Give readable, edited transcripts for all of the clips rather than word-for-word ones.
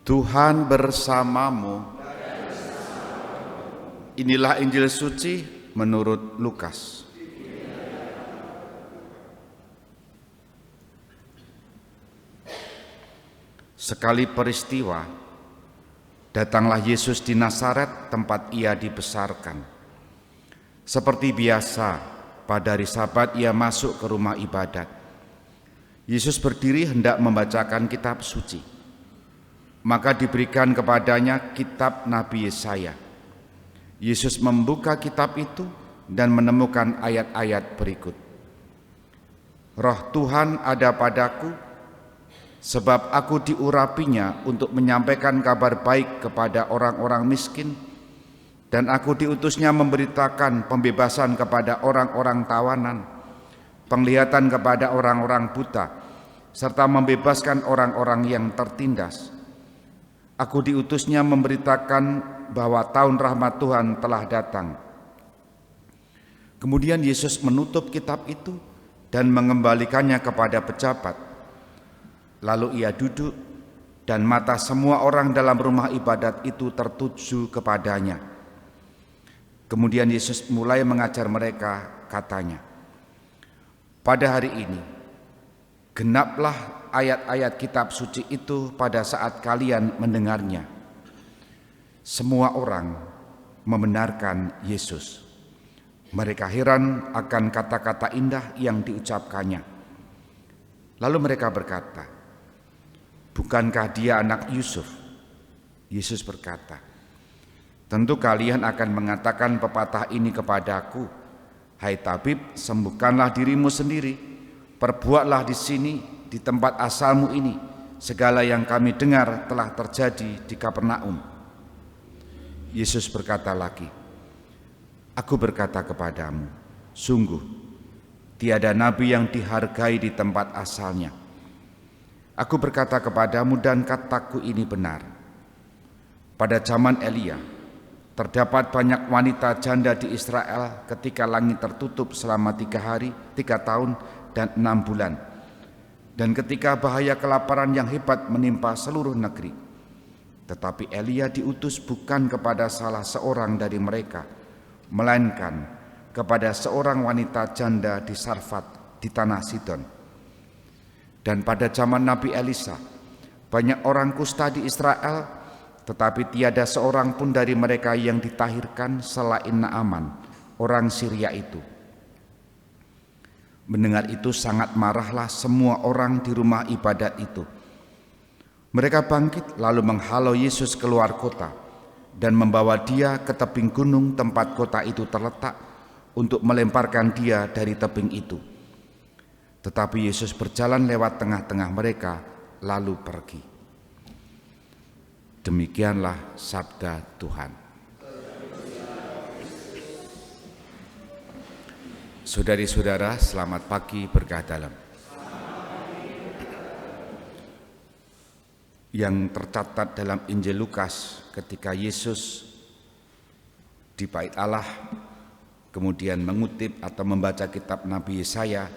Tuhan bersamamu. Inilah Injil suci menurut Lukas. Sekali peristiwa, datanglah Yesus di Nazaret, tempat ia dibesarkan. Seperti biasa, pada hari Sabat ia masuk ke rumah ibadat. Yesus berdiri hendak membacakan kitab suci. Maka diberikan kepadanya kitab Nabi Yesaya. Yesus membuka kitab itu dan menemukan ayat-ayat berikut. Roh Tuhan ada padaku, sebab aku diurapinya untuk menyampaikan kabar baik kepada orang-orang miskin, dan aku diutusnya memberitakan pembebasan kepada orang-orang tawanan, penglihatan kepada orang-orang buta, serta membebaskan orang-orang yang tertindas. Aku diutusnya memberitakan bahwa tahun rahmat Tuhan telah datang. Kemudian Yesus menutup kitab itu dan mengembalikannya kepada pejabat. Lalu ia duduk dan mata semua orang dalam rumah ibadat itu tertuju kepadanya. Kemudian Yesus mulai mengajar mereka, katanya, "Pada hari ini, genaplah ayat-ayat kitab suci itu pada saat kalian mendengarnya." Semua orang membenarkan Yesus. Mereka heran akan kata-kata indah yang diucapkannya. Lalu mereka berkata, "Bukankah dia anak Yusuf?" Yesus berkata, "Tentu kalian akan mengatakan pepatah ini kepadaku, 'Hai tabib, sembuhkanlah dirimu sendiri, perbuatlah di sini, di tempat asalmu ini, segala yang kami dengar telah terjadi di Kapernaum.'" Yesus berkata lagi, "Aku berkata kepadamu, sungguh tiada nabi yang dihargai di tempat asalnya. Aku berkata kepadamu dan kataku ini benar. Pada zaman Elia, terdapat banyak wanita janda di Israel ketika langit tertutup selama 3 tahun dan 6 bulan. Dan ketika bahaya kelaparan yang hebat menimpa seluruh negeri. Tetapi Elia diutus bukan kepada salah seorang dari mereka, melainkan kepada seorang wanita janda di Sarfat di tanah Sidon. Dan pada zaman Nabi Elisa, banyak orang kusta di Israel, tetapi tiada seorang pun dari mereka yang ditahirkan selain Naaman, orang Syria itu." Mendengar itu sangat marahlah semua orang di rumah ibadat itu. Mereka bangkit lalu menghalau Yesus keluar kota dan membawa dia ke tebing gunung tempat kota itu terletak untuk melemparkan dia dari tebing itu. Tetapi Yesus berjalan lewat tengah-tengah mereka lalu pergi. Demikianlah sabda Tuhan. Saudari-saudara, selamat pagi berkah dalam. Yang tercatat dalam Injil Lukas ketika Yesus di Bait Allah kemudian mengutip atau membaca kitab Nabi Yesaya,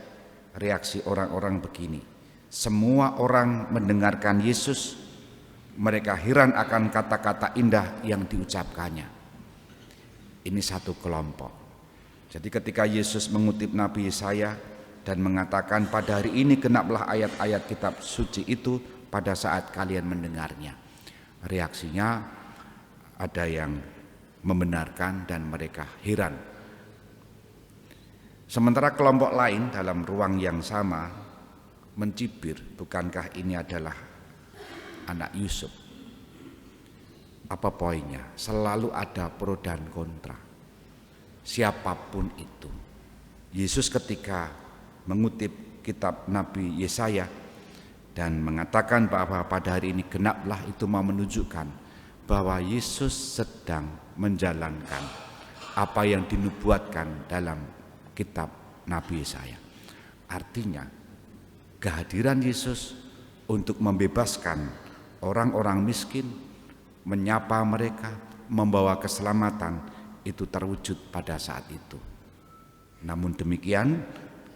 reaksi orang-orang begini. Semua orang mendengarkan Yesus, mereka heran akan kata-kata indah yang diucapkannya. Ini satu kelompok. Jadi ketika Yesus mengutip Nabi Yesaya dan mengatakan, "Pada hari ini genaplah ayat-ayat kitab suci itu pada saat kalian mendengarnya." Reaksinya ada yang membenarkan dan mereka heran. Sementara kelompok lain dalam ruang yang sama mencibir, "Bukankah ini adalah anak Yusuf?" Apa poinnya? Selalu ada pro dan kontra. Siapapun itu. Yesus ketika mengutip kitab Nabi Yesaya dan mengatakan bahwa pada hari ini genaplah, itu mau menunjukkan bahwa Yesus sedang menjalankan apa yang dinubuatkan dalam kitab Nabi Yesaya. Artinya kehadiran Yesus untuk membebaskan orang-orang miskin, menyapa mereka, membawa keselamatan, itu terwujud pada saat itu. Namun demikian,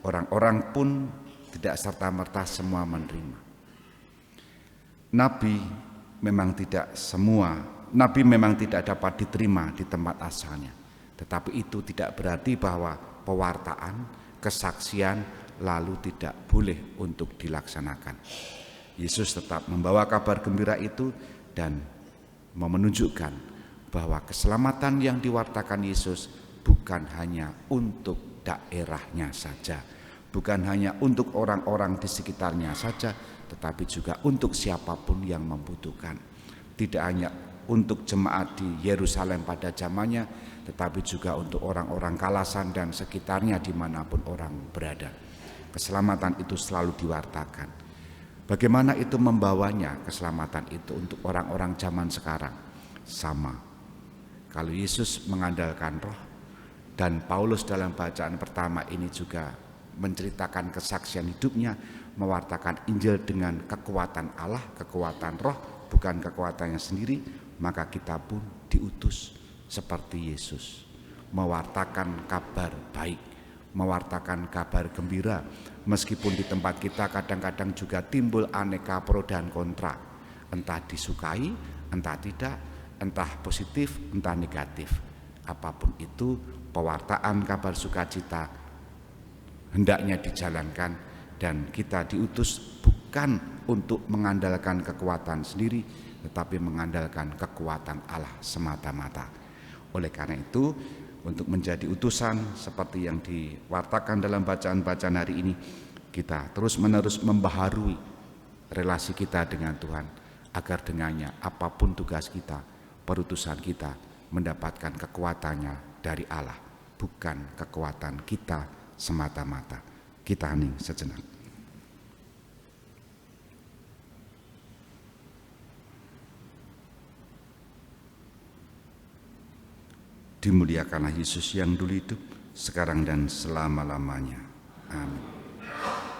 orang-orang pun tidak serta-merta semua menerima. Nabi memang tidak semua, nabi memang tidak dapat diterima di tempat asalnya. Tetapi itu tidak berarti bahwa pewartaan, kesaksian lalu tidak boleh untuk dilaksanakan. Yesus tetap membawa kabar gembira itu dan menunjukkan bahwa keselamatan yang diwartakan Yesus bukan hanya untuk daerahnya saja, bukan hanya untuk orang-orang di sekitarnya saja, tetapi juga untuk siapapun yang membutuhkan. Tidak hanya untuk jemaat di Yerusalem pada zamannya, tetapi juga untuk orang-orang Kalasan dan sekitarnya dimanapun orang berada. Keselamatan itu selalu diwartakan. Bagaimana itu membawanya, keselamatan itu untuk orang-orang zaman sekarang? Sama. Kalau Yesus mengandalkan roh, dan Paulus dalam bacaan pertama ini juga menceritakan kesaksian hidupnya, mewartakan Injil dengan kekuatan Allah, kekuatan roh, bukan kekuatannya sendiri, maka kita pun diutus seperti Yesus, mewartakan kabar baik, mewartakan kabar gembira. Meskipun di tempat kita kadang-kadang juga timbul aneka pro dan kontra, entah disukai, entah tidak, entah positif, entah negatif. Apapun itu, pewartaan kabar sukacita hendaknya dijalankan, dan kita diutus bukan untuk mengandalkan kekuatan sendiri, tetapi mengandalkan kekuatan Allah semata-mata. Oleh karena itu, untuk menjadi utusan seperti yang diwartakan dalam bacaan-bacaan hari ini, kita terus-menerus membaharui relasi kita dengan Tuhan, agar dengannya apapun tugas kita, perutusan kita, mendapatkan kekuatannya dari Allah, bukan kekuatan kita semata-mata. Kita hening sejenak. Dimuliakanlah Yesus yang dulu hidup, sekarang dan selama-lamanya. Amin.